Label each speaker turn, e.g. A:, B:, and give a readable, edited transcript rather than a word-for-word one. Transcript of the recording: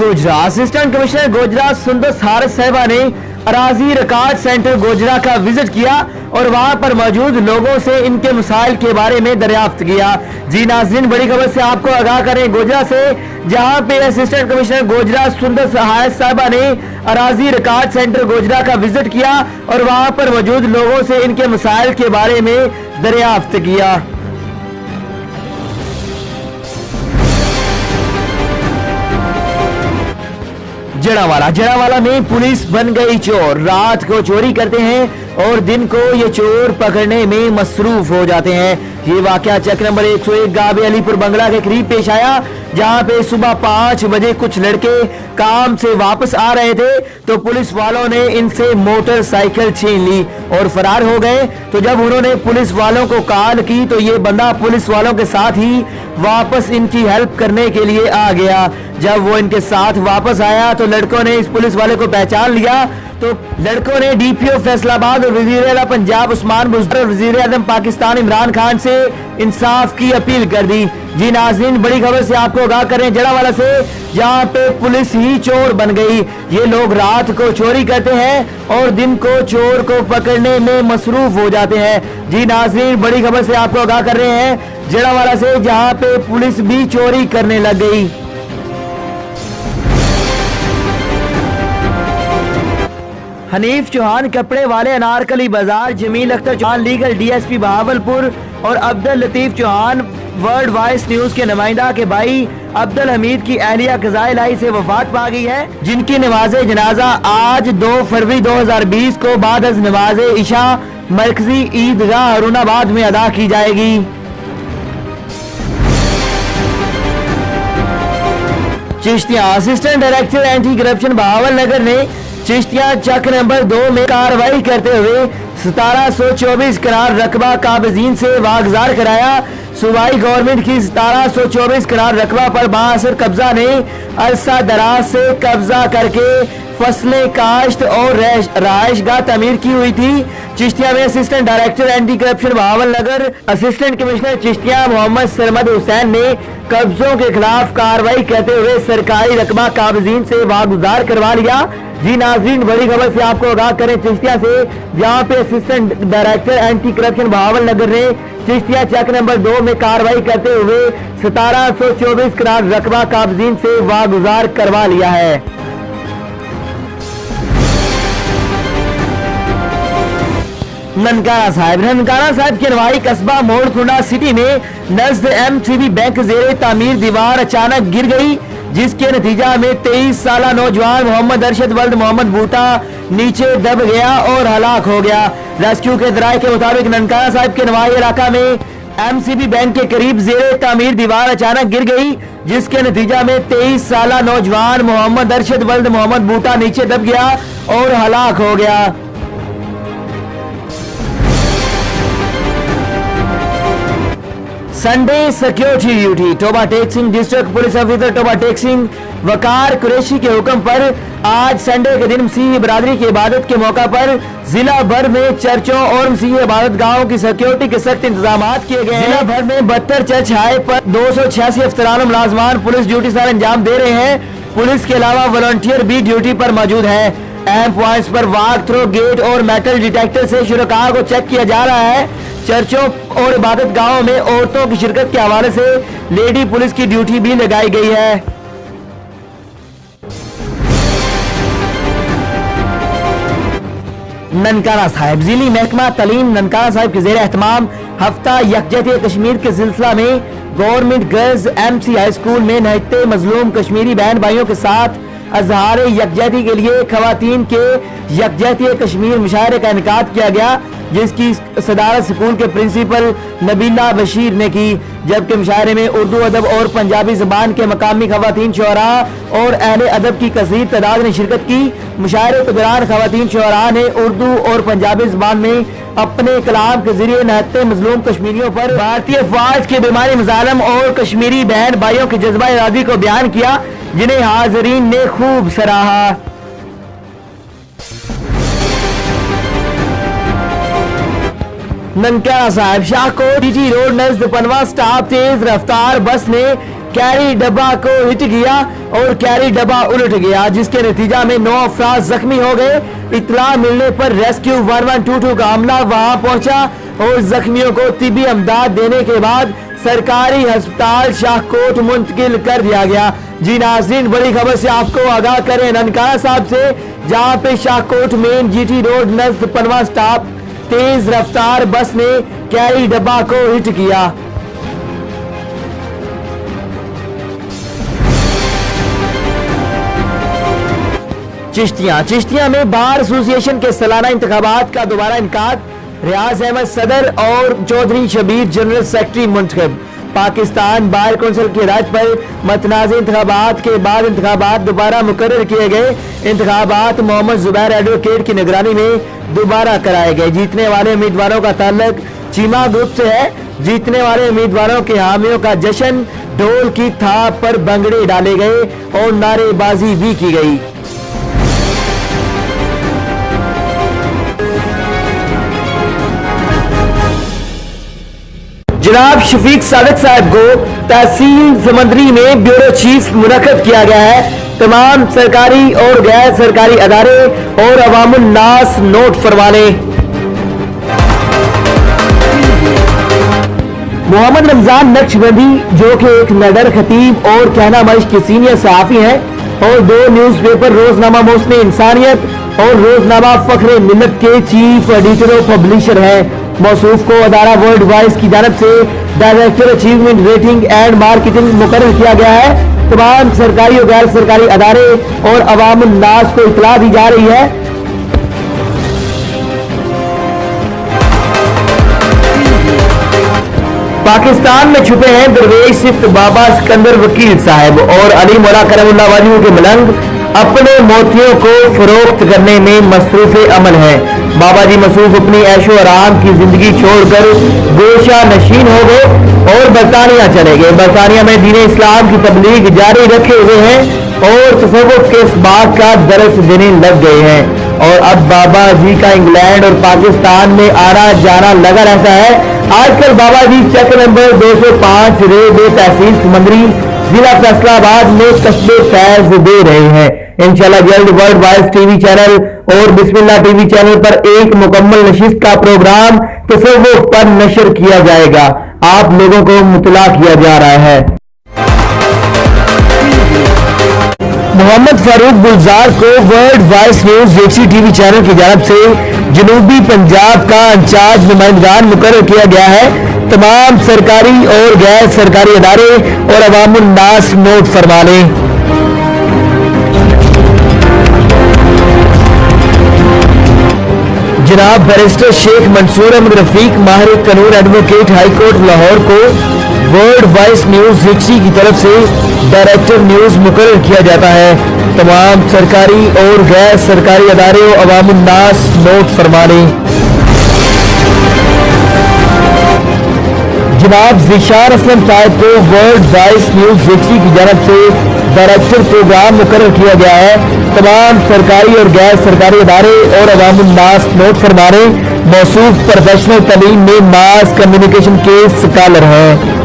A: Gojra assistant commissioner Gojra Sundas Haris साहिबा ने अराजी record centre Gojra का विजिट किया और वहां पर मौजूद लोगों से इनके मसाइल के बारे में दरियाफ्त किया। जी नाज़रीन, बड़ी खबर से आपको आगाह करें गोजरा से, जहां पे असिस्टेंट कमिश्नर गोजरा सुंदस हारिस साहिबा ने अराजी रिकॉर्ड सेंटर गोजरा का विजिट किया और वहां पर मौजूद लोगों से इनके मसाइल के बारे में दरियाफ्त किया। जड़ावाला में पुलिस बन गई चोर। रात को चोरी करते हैं और दिन को ये चोर पकड़ने में मसरूफ हो जाते हैं। ये वाकया चक नंबर 101 गाबे अलीपुर बंगला के करीब पेश आया, जहां पे सुबह 5 बजे कुछ लड़के काम से वापस आ रहे थे तो पुलिस वालों ने इनसे मोटरसाइकिल छीन ली और फरार हो गए। तो जब उन्होंने पुलिस वालों को कॉल की तो ये बंदा पुलिस वालों के साथ ही वापस इनकी हेल्प करने के लिए आ गया। जब वो इनके साथ वापस आया तो लड़कों ने इस पुलिस वाले को पहचान लिया। तो लड़कों ने डीपीओ फैसलाबाद और वजीर आला पंजाब उस्मान बुज़दार और वजीर आज़म पाकिस्तान इमरान खान से इंसाफ की अपील कर दी। जी नाज़रीन, बड़ी खबर से आपको आगाह करें जड़ावाला से, जहां पे पुलिस ही चोर बन गई। ये लोग रात को चोरी करते हैं और दिन को चोर को पकड़ने में मसरूफ हो जाते हैं। जी नाज़रीन, बड़ी खबर से आपको आगाह कर रहे हैं जड़ावाला से, जहां पे पुलिस भी चोरी करने लग गई। हनीफ चौहान कपड़े वाले अनारकली बाजार, जमील अख्तर चौहान लीगल डीएसपी बहावलपुर और Abdul Latif Chauhan world voice news के नुमाइंदा के भाई अब्दुल हमीद की अहलिया कज़ाए लाई से वफात पा गई है, जिनकी नमाज जनाजा आज 2 फरवरी 2020 को बाद अज़ नमाज इशा मरकजी ईदगाह हरुणाबाद में अदा की जाएगी। Chishtian assistant director anti corruption Bahawal Nagar ने चिश्तिया चक नंबर 2 में कार्रवाई करते हुए 1724 कनाल रकबा काबिजीन से वागजार कराया। सूबाई गवर्नमेंट की 1724 कनाल रकबा पर बाअसर कब्जा ने अरसा दराज से कब्जा करके फसलें काश्त और रहायशगाह तमीर की हुई थी। चिश्तिया में assistant director anti corruption Bahawal Nagar assistant commissioner Chishtian Mohammad Sarmad Hussain ने कब्जों के खिलाफ कार्रवाई करते हुए सरकारी रकबा काबिजीन से वागुजार करवा लिया। जी नाज़रीन, बड़ी खबर से आपको आगाह करें चिश्तिया से, जहां पे assistant director anti corruption Bahawal Nagar ने चिश्तिया चक नंबर 2 में कार्रवाई करते हुए 1724 कनाल रकबा काबिजीन से वागुजार करवा लिया है। ननकाना साहिब के नवाई कस्बा मोड़कुंडा सिटी में नज़द एमसीबी बैंक ज़ेरे तामीर दीवार अचानक गिर गई, जिसके नतीजा में 23 साला नौजवान मोहम्मद अरशद वल्द मोहम्मद बूटा नीचे दब गया और हलाक हो गया। रेस्क्यू के जराये के मुताबिक ननकाना साहिब के नवाई इलाका में एमसीबी बैंक के करीब ज़ेरे तामीर दीवार अचानक गिर गई, जिसके नतीजा में 23 साला नौजवान मोहम्मद अरशद वल्द मोहम्मद बूटा नीचे दब गया और हलाक हो गया। Sunday security duty Toba टेक्सिंग district police officer Toba टेक्सिंग वकार कुरैशी के हुक्म पर आज संडे के दिन मसीही बरादरी की इबादत के मौका पर जिला भर में चर्चों और मसीही इबादत गाहों की सिक्योरिटी के सख्त इंतजाम किए गए हैं। जिला भर में 72 चर्च हाई पर 286 अफसरान मुलाजमान पुलिस ड्यूटी से अंजाम दे रहे हैं। पुलिस के अलावा वॉलंटियर भी ड्यूटी पर मौजूद है। अहम पॉइंट्स पर वाक थ्रो गेट और मेटल डिटेक्टर से शुरका को चेक किया जा रहा है। चर्चों और इबादत गाहों में औरतों की शिरकत के हवाले से लेडी पुलिस की ड्यूटी भी लगाई गई है। ननकाना साहिब जिली महकमा तालीम ननकाना साहिब के ज़ेर एहतमाम हफ्ता यकजहती कश्मीर के सिलसिला में government girls MC high school में नहते मजलूम कश्मीरी बहन भाइयों के साथ अजहार यकजहती के लिए खवातीन के यकजहती कश्मीर मुशायरे का इनेकाद किया गया, जिसकी सदारत स्कूल के प्रिंसिपल नबीला बशीर ने की। जबकि मुशायरे में उर्दू अदब और पंजाबी जबान के मकामी खवातीन शुअरा और अहले अदब की कसीर तादाद ने शिरकत की। मुशायरे के दौरान खवातीन शुअरा ने उर्दू और पंजाबी जबान में अपने कलाम के जरिए नहते मजलूम कश्मीरियों पर भारतीय फौज के बेमानी मजालम और कश्मीरी बहन भाइयों के जज्बा इरादी को बयान किया, जिन्हें हाजरीन ने खूब सराहा। ननकाना साहिब शाहकोट जीटी रोड नज़द पनवा स्टाफ तेज रफ्तार बस ने कैरी डब्बा को हिट किया और कैरी डब्बा उलट गया, जिसके नतीजा में 9 अफराद जख्मी हो गए। इत्तला मिलने पर रेस्क्यू 1122 का अमला वहां पहुंचा और जख्मियों को तिब्बी इमदाद देने के बाद सरकारी अस्पताल शाहकोट मुंतकिल कर दिया गया। जी नाज़रीन, बड़ी खबर से आपको आगाह करें ननकाना साहब से, जहां पे शाहकोट मेन जीटी रोड नज़द पनवा स्टॉप तेज रफ्तार बस ने कैरी डब्बा को हिट किया। चिश्तियां में बार एसोसिएशन के सालाना इंतखाबात का दोबारा इनकाद। रियाज अहमद सदर और चौधरी शबीर जनरल सेक्रेटरी मुंतखब। पाकिस्तान बार कौंसिल की हिदायत पर मतनाज़ इंतखाबात के बाद इंतखाबात दोबारा मुकर्रर किए गए। इंतखाबात मोहम्मद जुबैर एडवोकेट की निगरानी में दोबारा कराए गए। जीतने वाले उम्मीदवारों का ताल्लुक चीमा ग्रुप से है। जीतने वाले उम्मीदवारों के हामियों का जश्न, ढोल की थाप पर भंगड़े डाले गए और नारेबाजी भी की गई। जनाब शफीक सादिक साहब को तहसील समंदरी में ब्यूरो चीफ मुनक्कद किया गया है। तमाम सरकारी और गैर सरकारी अदारे और अवामुन नास नोट फरमाने। मोहम्मद रमजान नक्शबंदी, जो कि एक नदर खतीब और कहना मश के सीनियर सहाफी हैं और 2 न्यूज़पेपर रोजनामा मौसम इंसानियत और रोजनामा फख्र मिल्लत के चीफ एडिटर और पब्लिशर हैं। मौसूफ को अदारा वर्ल्ड वाइज की जानब से director achievement rating and marketing मुकर्रर किया गया है। तमाम सरकारी और गैर सरकारी अदारे और अवाम नास को इतला दी जा रही है। पाकिस्तान में छुपे हैं दरवेश सिफ्त बाबा सिकंदर वकील साहब और अली मौला करमुल्लाह वालियों के मलंग अपने मोतियों को फरोख्त करने में मसरूफ अमल है। बाबा जी मसरूफ अपनी ऐशो आराम की जिंदगी छोड़कर गोशा नशीन हो गए और बरतानिया चले गए। बरतानिया में दीन इस्लाम की तबलीग जारी रखे हुए हैं और तसव्वुफ के इस बात का दरस देने लग गए हैं। और अब बाबा जी का इंग्लैंड और पाकिस्तान में आना जाना लगा रहता है। आजकल बाबा जी चक नंबर 205 रेड तहसील समंदरी जिला फैसलाबाद में कस्बे फैज दे रहे हैं। इंशाल्लाह जल्द वर्ल्ड वाइज टीवी चैनल और बिस्मिल्लाह टीवी चैनल पर एक मुकम्मल नशिस्त का प्रोग्राम तसव्वुफ पर नशर किया जाएगा। आप लोगों को मुतला किया जा रहा है। मोहम्मद फारूक गुलजार को world wise news HD TV channel की जानब से जनूबी पंजाब का इंचार्ज नुमाइंदगान मुकर्रर किया गया है। तमाम सरकारी और गैर सरकारी अदारे और अवामुन नास नोट फरमा लें। जनाब बैरिस्टर शेख मंसूर अहमद रफीक माहिर कानून एडवोकेट हाई कोर्ट लाहौर को वर्ल्ड वाइज न्यूज एचडी की तरफ से डायरेक्टर न्यूज मुकर्रर किया जाता है। तमाम सरकारी और गैर सरकारी अदारे और अवामुन नास नोट फरमा लें। जनाब ज़िशान असलम साहब को वर्ल्ड वाइज न्यूज एचडी की जानब से डायरेक्टर प्रोग्राम मुकर्रर किया गया है। तमाम सरकारी और गैर सरकारी अदारे और अवामुन नास नोट फरमा रहे मौसूफ प्रोफेशनल तालीम में मास कम्युनिकेशन के स्कॉलर हैं।